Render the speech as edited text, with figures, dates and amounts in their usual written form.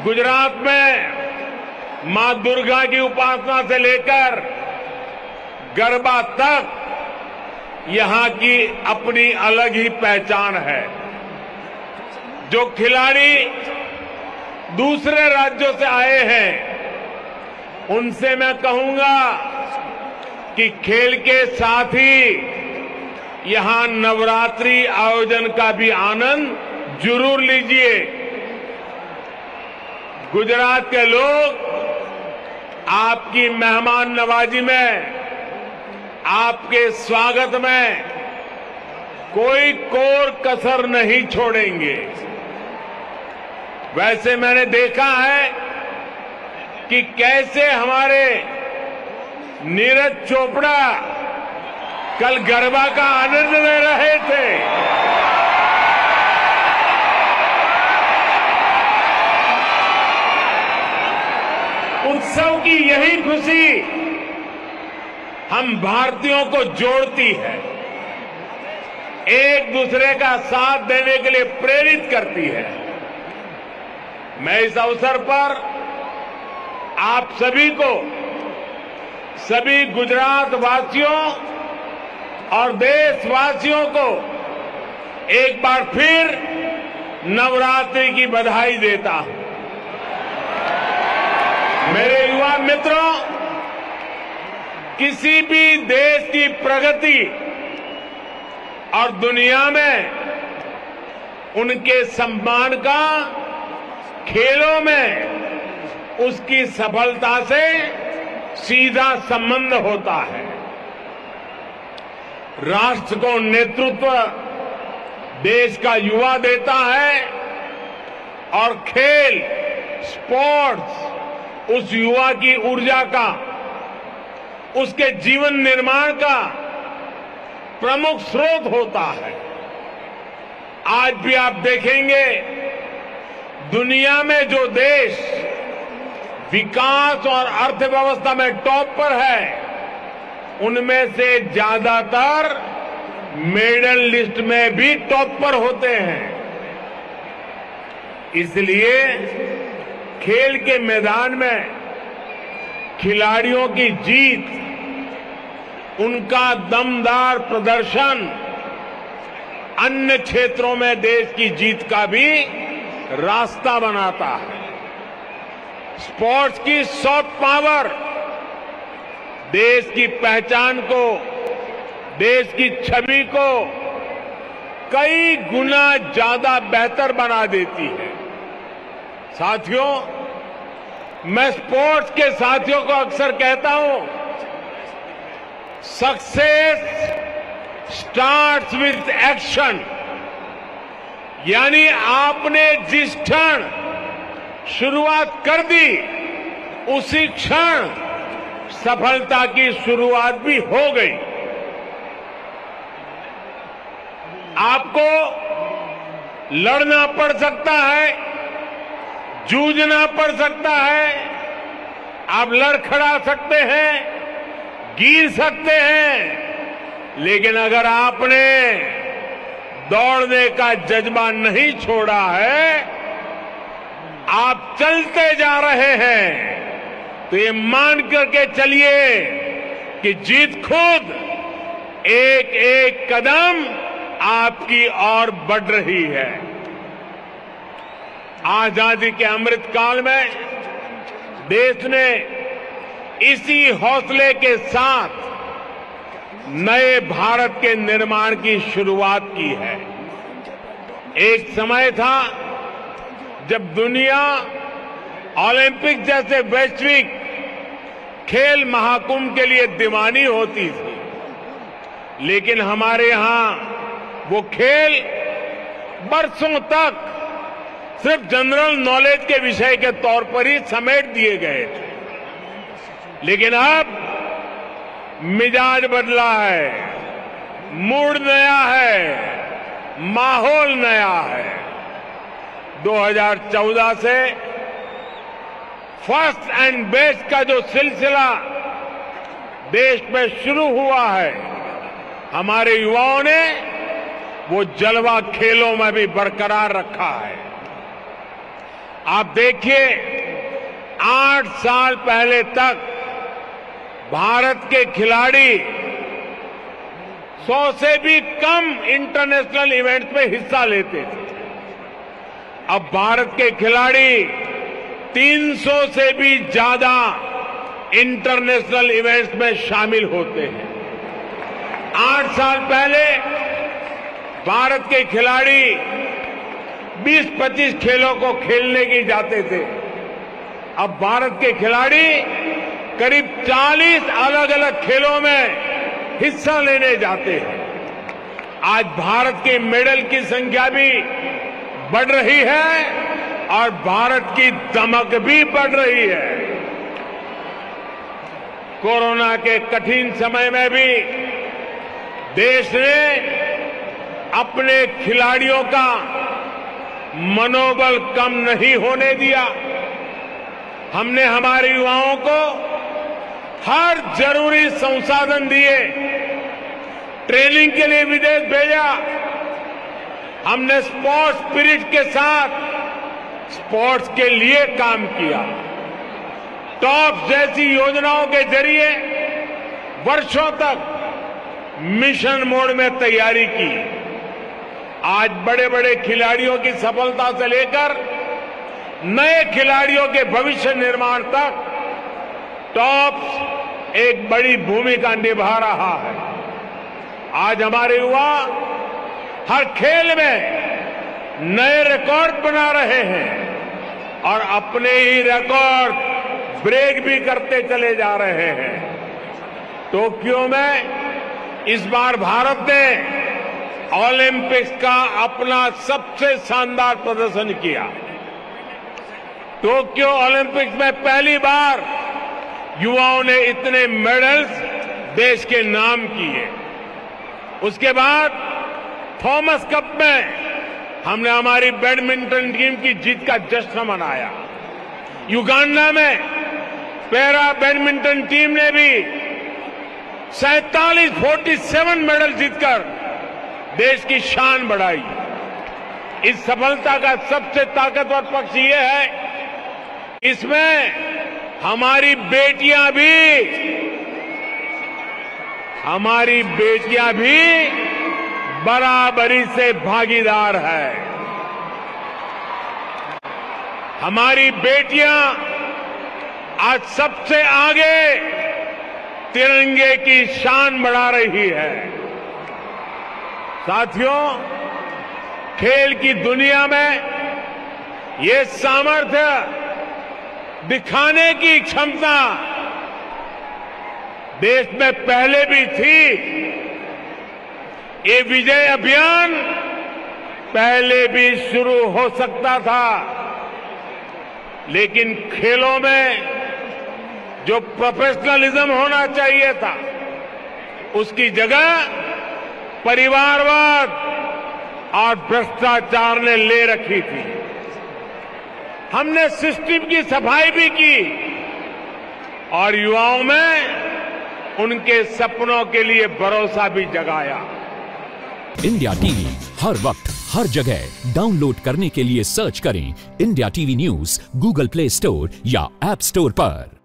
गुजरात में मां दुर्गा की उपासना से लेकर गरबा तक यहां की अपनी अलग ही पहचान है। जो खिलाड़ी दूसरे राज्यों से आए हैं उनसे मैं कहूंगा कि खेल के साथ ही यहां नवरात्रि आयोजन का भी आनंद जरूर लीजिए। गुजरात के लोग आपकी मेहमान नवाजी में, आपके स्वागत में कोई कोर कसर नहीं छोड़ेंगे। वैसे मैंने देखा है कि कैसे हमारे नीरज चोपड़ा कल गरबा का आनंद ले रहे थे। उत्सव की यही खुशी हम भारतीयों को जोड़ती है, एक दूसरे का साथ देने के लिए प्रेरित करती है। मैं इस अवसर पर आप सभी को, सभी गुजरात वासियों और देशवासियों को एक बार फिर नवरात्रि की बधाई देता हूं। मेरे युवा मित्रों, किसी भी देश की प्रगति और दुनिया में उनके सम्मान का खेलों में उसकी सफलता से सीधा संबंध होता है। राष्ट्र को नेतृत्व देश का युवा देता है और खेल, स्पोर्ट्स उस युवा की ऊर्जा का, उसके जीवन निर्माण का प्रमुख स्रोत होता है। आज भी आप देखेंगे दुनिया में जो देश विकास और अर्थव्यवस्था में टॉप पर है, उनमें से ज्यादातर मेडल लिस्ट में भी टॉप पर होते हैं। इसलिए खेल के मैदान में खिलाड़ियों की जीत, उनका दमदार प्रदर्शन अन्य क्षेत्रों में देश की जीत का भी रास्ता बनाता है। स्पोर्ट्स की सॉफ्ट पावर देश की पहचान को, देश की छवि को कई गुना ज्यादा बेहतर बना देती है। साथियों, मैं स्पोर्ट्स के साथियों को अक्सर कहता हूं, सक्सेस स्टार्ट्स विथ एक्शन। यानी आपने जिस क्षण शुरुआत कर दी, उसी क्षण सफलता की शुरुआत भी हो गई। आपको लड़ना पड़ सकता है, जूझना पड़ सकता है, आप लड़खड़ा सकते हैं, गिर सकते हैं, लेकिन अगर आपने दौड़ने का जज्बा नहीं छोड़ा है, आप चलते जा रहे हैं, तो ये मान करके चलिए कि जीत खुद एक एक कदम आपकी ओर बढ़ रही है। आजादी के अमृत काल में देश ने इसी हौसले के साथ नए भारत के निर्माण की शुरुआत की है। एक समय था जब दुनिया ओलंपिक जैसे वैश्विक खेल महाकुंभ के लिए दीवानी होती थी, लेकिन हमारे यहां वो खेल बरसों तक सिर्फ जनरल नॉलेज के विषय के तौर पर ही समेट दिए गए थे। लेकिन अब मिजाज बदला है, मूड नया है, माहौल नया है। 2014 से फर्स्ट एंड बेस्ट का जो सिलसिला देश में शुरू हुआ है, हमारे युवाओं ने वो जलवा खेलों में भी बरकरार रखा है। आप देखिए 8 साल पहले तक भारत के खिलाड़ी 100 से भी कम इंटरनेशनल इवेंट्स में हिस्सा लेते थे। अब भारत के खिलाड़ी 300 से भी ज्यादा इंटरनेशनल इवेंट्स में शामिल होते हैं। 8 साल पहले भारत के खिलाड़ी 20-25 खेलों को खेलने के जाते थे। अब भारत के खिलाड़ी करीब 40 अलग अलग खेलों में हिस्सा लेने जाते हैं। आज भारत के मेडल की संख्या भी बढ़ रही है और भारत की दमक भी बढ़ रही है। कोरोना के कठिन समय में भी देश ने अपने खिलाड़ियों का मनोबल कम नहीं होने दिया। हमने हमारे युवाओं को हर जरूरी संसाधन दिए, ट्रेनिंग के लिए विदेश भेजा। हमने स्पोर्ट्स स्पिरिट के साथ स्पोर्ट्स के लिए काम किया। टॉप्स जैसी योजनाओं के जरिए वर्षों तक मिशन मोड में तैयारी की। आज बड़े बड़े खिलाड़ियों की सफलता से लेकर नए खिलाड़ियों के भविष्य निर्माण तक टॉप्स एक बड़ी भूमिका निभा रहा है। आज हमारे युवा हर खेल में नए रिकॉर्ड बना रहे हैं और अपने ही रिकॉर्ड ब्रेक भी करते चले जा रहे हैं। टोक्यो में इस बार भारत ने ओलंपिक्स का अपना सबसे शानदार प्रदर्शन किया। टोक्यो ओलंपिक्स में पहली बार युवाओं ने इतने मेडल्स देश के नाम किए। उसके बाद थॉमस कप में हमने हमारी बैडमिंटन टीम की जीत का जश्न मनाया। युगांडा में पैरा बैडमिंटन टीम ने भी 47 मेडल जीतकर देश की शान बढ़ाई। इस सफलता का सबसे ताकतवर पक्ष ये है, इसमें हमारी बेटियां भी बराबरी से भागीदार है। हमारी बेटियां आज सबसे आगे तिरंगे की शान बढ़ा रही है। साथियों, खेल की दुनिया में ये सामर्थ्य दिखाने की क्षमता देश में पहले भी थी। ये विजय अभियान पहले भी शुरू हो सकता था, लेकिन खेलों में जो प्रोफेशनलिज्म होना चाहिए था, उसकी जगह परिवारवाद और भ्रष्टाचार ने ले रखी थी। हमने सिस्टम की सफाई भी की और युवाओं में उनके सपनों के लिए भरोसा भी जगाया। इंडिया टीवी हर वक्त हर जगह डाउनलोड करने के लिए सर्च करें India TV news Google play store या ऐप स्टोर पर।